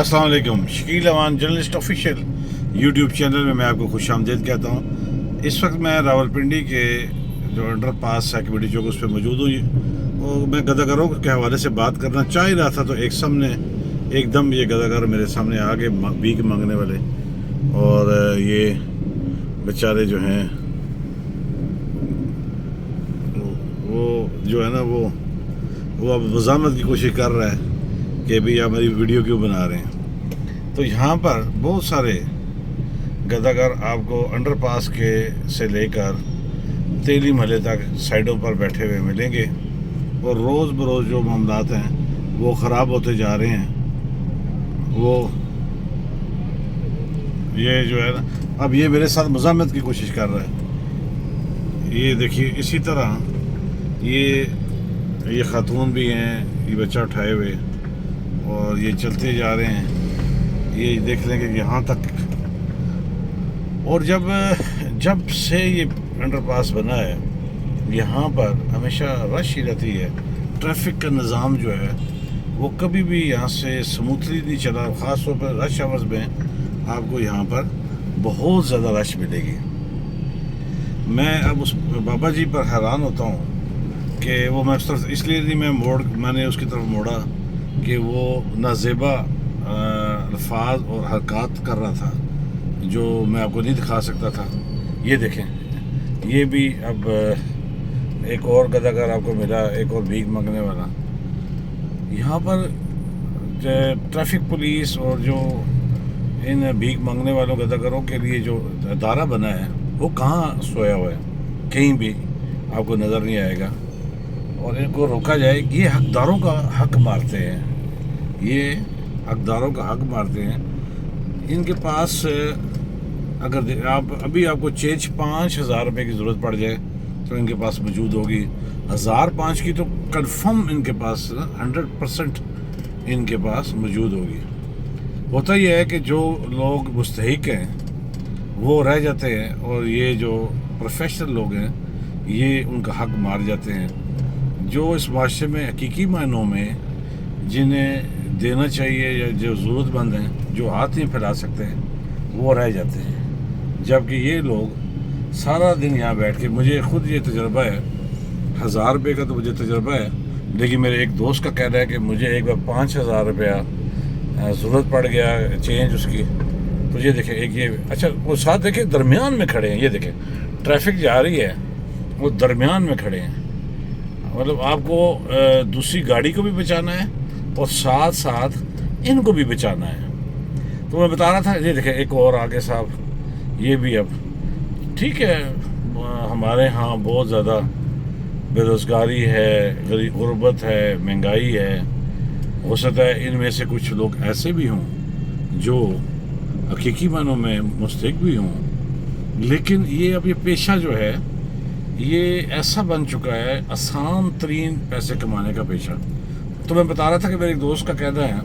अस्सलाम वालेकुम। Shakeel Awan journalist official YouTube channel में मैं आपको खुश आमदीद कहता हूँ। इस वक्त मैं रावलपिंडी के जो अंडर पास है कमेटी चौक उस पर मौजूद हूँ और मैं गदागरों के हवाले से बात करना चाह ही रहा था तो एक सामने एकदम ये गदागर मेरे सामने आ गए भीख मांगने वाले, और ये बेचारे जो हैं वो जो है ना वो अब वजामत की कोशिश कर रहा है कि भाई आप मेरी वीडियो क्यों बना रहे हैं। तो यहाँ पर बहुत सारे गदागर आपको अंडरपास के से लेकर तेली महल तक साइडों पर बैठे हुए मिलेंगे और रोज़ बरोज़ जो मामलात हैं वो ख़राब होते जा रहे हैं। वो ये जो है ना अब ये मेरे साथ मज़ामत की कोशिश कर रहा है। ये देखिए इसी तरह ये ख़ातून भी हैं, ये बच्चा उठाए हुए और ये चलते जा रहे हैं। ये देख लेंगे यहाँ तक। और जब से ये अंडरपास बना है यहाँ पर हमेशा रश ही रहती है। ट्रैफिक का निज़ाम जो है वो कभी भी यहाँ से स्मूथली नहीं चला। ख़ास तौर पर रश आवर्स में आपको यहाँ पर बहुत ज़्यादा रश मिलेगी। मैं अब उस बाबा जी पर हैरान होता हूँ कि वो मैं उस तरफ इसलिए नहीं मैंने उसकी तरफ मोड़ा कि वो नाज़ेबा अल्फाज और हरकत कर रहा था जो मैं आपको नहीं दिखा सकता था। ये देखें, ये भी अब एक और गदागर आपको मिला, एक और भीख मांगने वाला। यहाँ पर ट्रैफिक पुलिस और जो इन भीख मांगने वालों गदागरों के लिए जो अदारा बना है वो कहाँ सोया हुआ है, कहीं भी आपको नज़र नहीं आएगा। और इनको रोका जाए। ये हकदारों का हक मारते हैं, ये हकदारों का हक मारते हैं। इनके पास अगर आपको चेंज 5,000 रुपये की ज़रूरत पड़ जाए तो इनके पास मौजूद होगी। 1,005 की तो कंफर्म इनके पास 100% इनके पास मौजूद होगी। होता यह है कि जो लोग मुस्तहिक हैं वो रह जाते हैं और ये जो प्रोफेशनल लोग हैं ये उनका हक मार जाते हैं। जो इस माशरे में हकीकी मायनों में जिन्हें देना चाहिए या जो ज़रूरतमंद हैं, जो हाथ नहीं फैला सकते हैं, वो रह जाते हैं। जबकि ये लोग सारा दिन यहाँ बैठ के, मुझे खुद ये तजर्बा है, 1,000 रुपये का तो मुझे तजर्बा है, लेकिन मेरे एक दोस्त का कह रहा है कि मुझे एक बार 5,000 रुपया ज़रूरत पड़ गया चेंज उसकी। तो ये देखें, एक ये अच्छा वो साथ देखें दरमियान में खड़े हैं। ये देखें ट्रैफिक जा रही है, वो दरमियान में खड़े हैं। मतलब आपको दूसरी गाड़ी को भी बचाना है और साथ साथ इनको भी बचाना है। तो मैं बता रहा था, ये देखें एक और आगे साहब, ये भी अब ठीक है। हमारे यहाँ बहुत ज़्यादा बेरोज़गारी है, गुर्बत है, महंगाई है। हो सकता है इनमें से कुछ लोग ऐसे भी हों जो हकीकी मानों में मुस्तहिक भी हों, लेकिन ये पेशा जो है ये ऐसा बन चुका है आसान तरीन पैसे कमाने का पेशा। तो मैं बता रहा था कि मेरे एक दोस्त का कहना है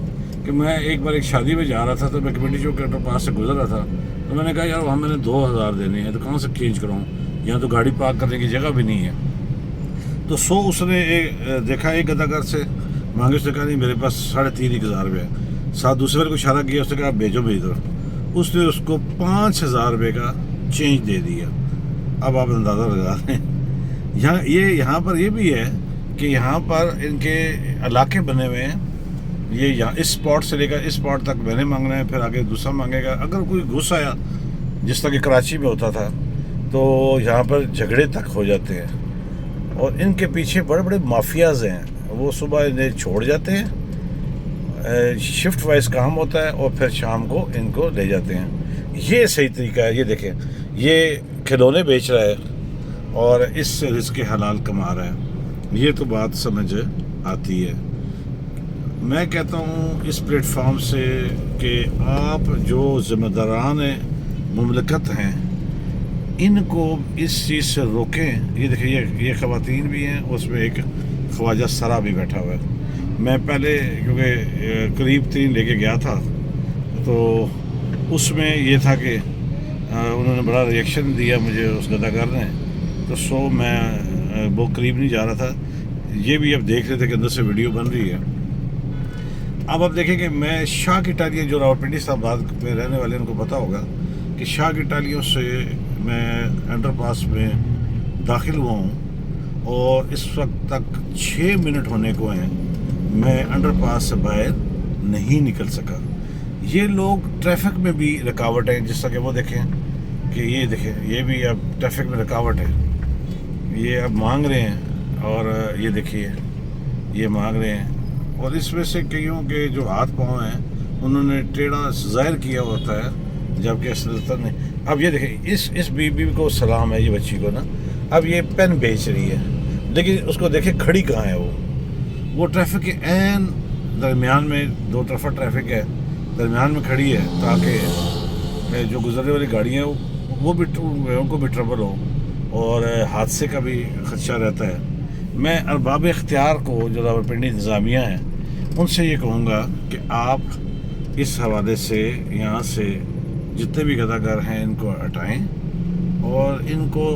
कि मैं एक बार एक शादी में जा रहा था तो मैं कमेटी चौक के पास से गुजर रहा था, तो मैंने कहा यार वहाँ मैंने 2,000 देने हैं तो कहाँ से चेंज कराऊँ, यहाँ तो गाड़ी पार्क करने की जगह भी नहीं है। तो उसने देखा एक गदागर से मांगे, उसने कहा नहीं मेरे पास 3,500 रुपये है। साथ दूसरे को इशारा किया, उसने कहा भेजो भेज दो। उसने उसको 5,000 रुपये का चेंज दे दिया। अब आप अंदाज़ा लगा लें। यहाँ पर ये भी है कि यहाँ पर इनके इलाके बने हुए हैं। ये यहाँ इस स्पॉट से लेकर इस स्पॉट तक मैंने मांगना है, फिर आगे दूसरा मांगेगा। अगर कोई घुस आया जिस तरह कि कराची में होता था तो यहाँ पर झगड़े तक हो जाते हैं। और इनके पीछे बड़े बड़े माफियाज़ हैं, वो सुबह इन्हें छोड़ जाते हैं, शिफ्ट वाइज काम होता है और फिर शाम को इनको ले जाते हैं। ये सही तरीका है। ये देखें, ये खिलौने बेच रहा है और इससे रिज़्क़ हलाल कमा रहा है। ये तो बात समझ आती है। मैं कहता हूँ इस प्लेटफॉर्म से कि आप जो ज़िम्मेदारान मुमलकत हैं इनको इस चीज़ से रोकें। ये देखिए ये ख़वातीन भी हैं, उसमें एक ख्वाजा सरा भी बैठा हुआ है। मैं पहले क्योंकि करीब 3 लेके गया था तो उसमें ये था कि उन्होंने बड़ा रिएक्शन दिया मुझे उस गदागर ने, तो मैं वो करीब नहीं जा रहा था। ये भी अब देख रहे थे कि अंदर से वीडियो बन रही है। अब आप देखें कि मैं शाह की टालियाँ, जो रावलपिंडी इस्लामाबाद में रहने वाले उनको पता होगा कि शाह की टालियों से मैं अंडरपास में दाखिल हुआ हूँ और इस वक्त तक 6 मिनट होने को हैं, मैं अंडरपास से बाहर नहीं निकल सका। ये लोग ट्रैफिक में भी रुकावट है, जिस तरह कि वो देखें कि ये देखें, ये भी अब ट्रैफिक में रुकावट है, ये अब मांग रहे हैं और ये देखिए ये मांग रहे हैं। और इसमें से कईयों के जो हाथ पाँव हैं उन्होंने टेढ़ा ज़ाहिर किया होता है, जबकि असलता नहीं। अब ये देखें, इस बीबी को सलाम है, ये बच्ची को ना, अब ये पेन बेच रही है, लेकिन उसको देखें खड़ी कहाँ है वो ट्रैफिक के ऐन दरमियान में, दो तरफा ट्रैफिक है, दरमियान में खड़ी है ताकि जो गुजरने वाली गाड़ियाँ वो भी, उनको भी ट्रबल हो और हादसे का भी खदशा रहता है। मैं अरबाब इख्तियार को, जो रावलपिंडी इंतज़ामिया है, उनसे ये कहूँगा कि आप इस हवाले से यहाँ से जितने भी गदागर हैं इनको हटाएं और इनको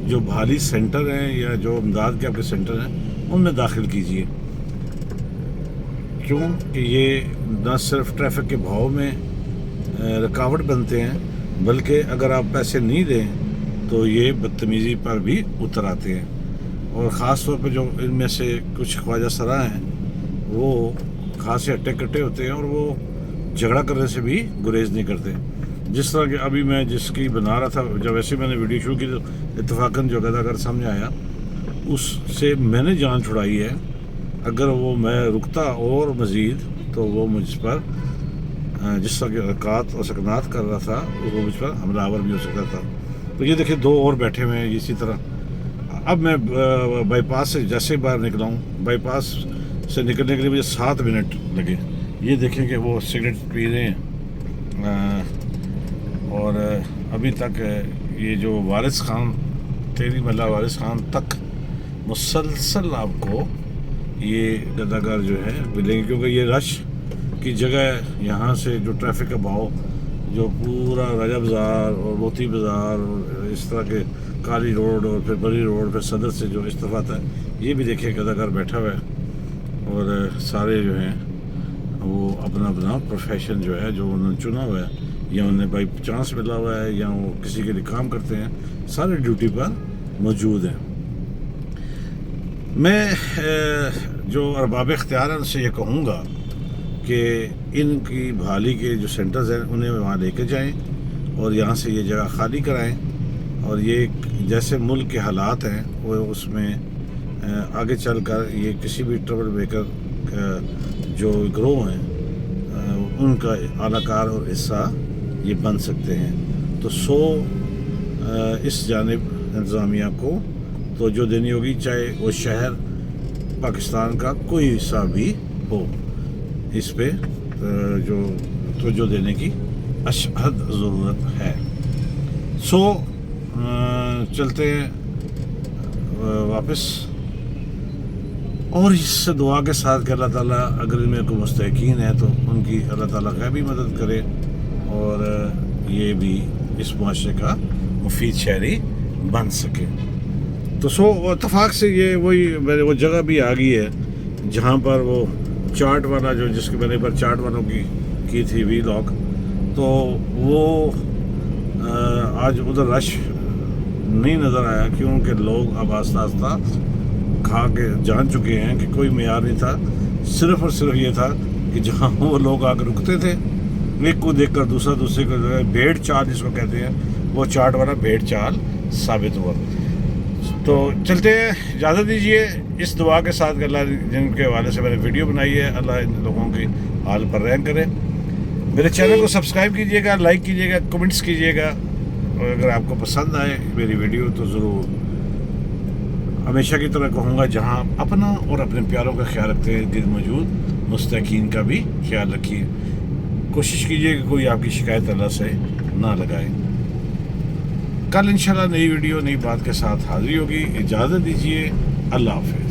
जो भाली सेंटर हैं या जो इमदाद के आपके सेंटर हैं उनमें दाखिल कीजिए। क्यों कि ये न सिर्फ ट्रैफिक के भाव में रुकावट बनते हैं, बल्कि अगर आप पैसे नहीं दें तो ये बदतमीज़ी पर भी उतर आते हैं। और ख़ास तौर पे जो इनमें से कुछ ख्वाजा सरा हैं वो खासे हट्टे कट्टे होते हैं और वो झगड़ा करने से भी गुरेज नहीं करते। जिस तरह के अभी मैं जिसकी बना रहा था, जब वैसे मैंने वीडियो शुरू की तो इत्तफाकन जो गदागर सामने आया उससे मैंने जान छुड़ाई है। अगर वो मैं रुकता और मज़ीद तो वो मुझ पर जिस तरह के हरकत और सकनात कर रहा था वो मुझ पर हमलावर भी हो सकता था। तो ये देखिए 2 और बैठे हुए हैं इसी तरह। अब मैं बाईपास से जैसे बाहर निकला हूँ, बाईपास से निकलने के लिए मुझे 7 मिनट लगे। ये देखें कि वो सिगरेट पी रहे हैं और अभी तक ये जो वारिस खान, तेरी मल्ला वारिस खान तक मुसलसल आपको ये गदागर जो है मिलेंगे, क्योंकि ये रश की जगह यहाँ से जो ट्रैफिक का भाव, जो पूरा राजा बाज़ार और मोती बाज़ार और इस तरह के काली रोड और फिर बड़ी रोड, फिर सदर से जो इस तरफ आता है, ये भी देखिए गदागर बैठा हुआ है और सारे जो हैं वो अपना अपना प्रोफेशन जो है जो उन्होंने चुना हुआ है, या उन्हें बाई चांस मिला हुआ है या वो किसी के लिए काम करते हैं, सारे ड्यूटी पर मौजूद हैं। मैं जो अरबाब इख्तियार है उनसे ये कहूँगा कि इनकी भाली के जो सेंटर्स हैं उन्हें वहाँ लेके जाएं और यहाँ से ये जगह खाली कराएं और ये जैसे मुल्क के हालात हैं वो उसमें आगे चलकर ये किसी भी ट्रबल मेकर जो ग्रोह हैं उनका आलाकार और हिस्सा ये बन सकते हैं। तो इस जानिब इंतज़ामिया को तो जो देनी होगी, चाहे वो शहर पाकिस्तान का कोई हिस्सा भी हो, इस पे जो देने की अशद ज़रूरत है। चलते हैं वापस और इस दुआ के साथ कि अल्लाह ताला अगर इनमें को मुस्तकीन है तो उनकी अल्लाह ताला गैबी मदद करे और ये भी इस मुआशरे का मुफीद शहरी बन सके। तो इत्तफाक से ये वही मेरे वो जगह भी आ गई है जहाँ पर वो चार्ट वाला जो जिसके मैंने पर चार्ट वालों की थी वीलॉग, तो वो आज उधर रश नहीं नज़र आया क्योंकि लोग अब आस्ता आस्ता खा के जान चुके हैं कि कोई मेयार नहीं था। सिर्फ़ और सिर्फ ये था कि जहाँ वो लोग आकर रुकते थे, एक को देखकर दूसरे को भेड़ चाल जिसको कहते हैं, वो चार्ट वाला भेड़ चाल साबित हुआ। तो चलते हैं, इजाज़त दीजिए इस दुआ के साथ कि अल्लाह जिनके हवाले से मैंने वीडियो बनाई है, अल्लाह इन लोगों की हाल पर रहम करे। मेरे चैनल को सब्सक्राइब कीजिएगा, लाइक कीजिएगा, कमेंट्स कीजिएगा और अगर आपको पसंद आए मेरी वीडियो तो ज़रूर, हमेशा की तरह कहूँगा, जहाँ अपना और अपने प्यारों का ख्याल रखते हैं दिन मौजूद मुस्तकीन का भी ख्याल रखिए। कोशिश कीजिए कि कोई आपकी शिकायत अल्लाह से ना लगाए। कल इंशाल्लाह नई वीडियो नई बात के साथ हाजिर होगी। इजाज़त दीजिए, अल्लाह हाफ़िज़।